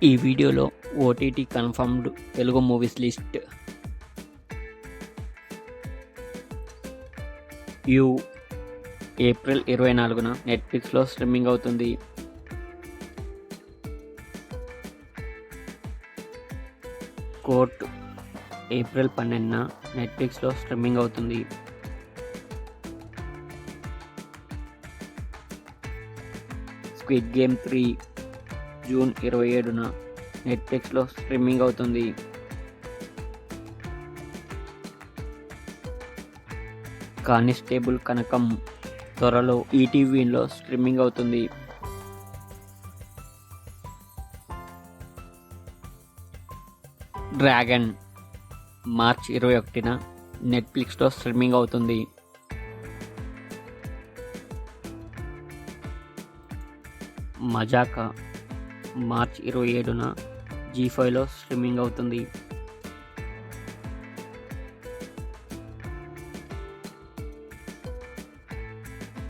ఈ వీడియోలో OTT confirmed Telugu movies list. యు ఏప్రిల్ 24న నెట్ఫ్లిక్స్లో స్ట్రీమింగ్ అవుతుంది. కోర్ట్ ఏప్రిల్ 12న నెట్ఫ్లిక్స్లో స్ట్రీమింగ్ అవుతుంది. స్క్విడ్ గేమ్ 3 జూన్ 27న నెట్ఫ్లిక్స్లో స్ట్రీమింగ్ అవుతుంది. కానిస్టేబుల్ కనకం త్వరలో ఈటీవీలో స్ట్రీమింగ్ అవుతుంది. డ్రాగన్ మార్చ్ 21న నెట్ఫ్లిక్స్లో స్ట్రీమింగ్ అవుతుంది. మజాకా మార్చ్ 27న జీ5లో స్ట్రీమింగ్ అవుతుంది.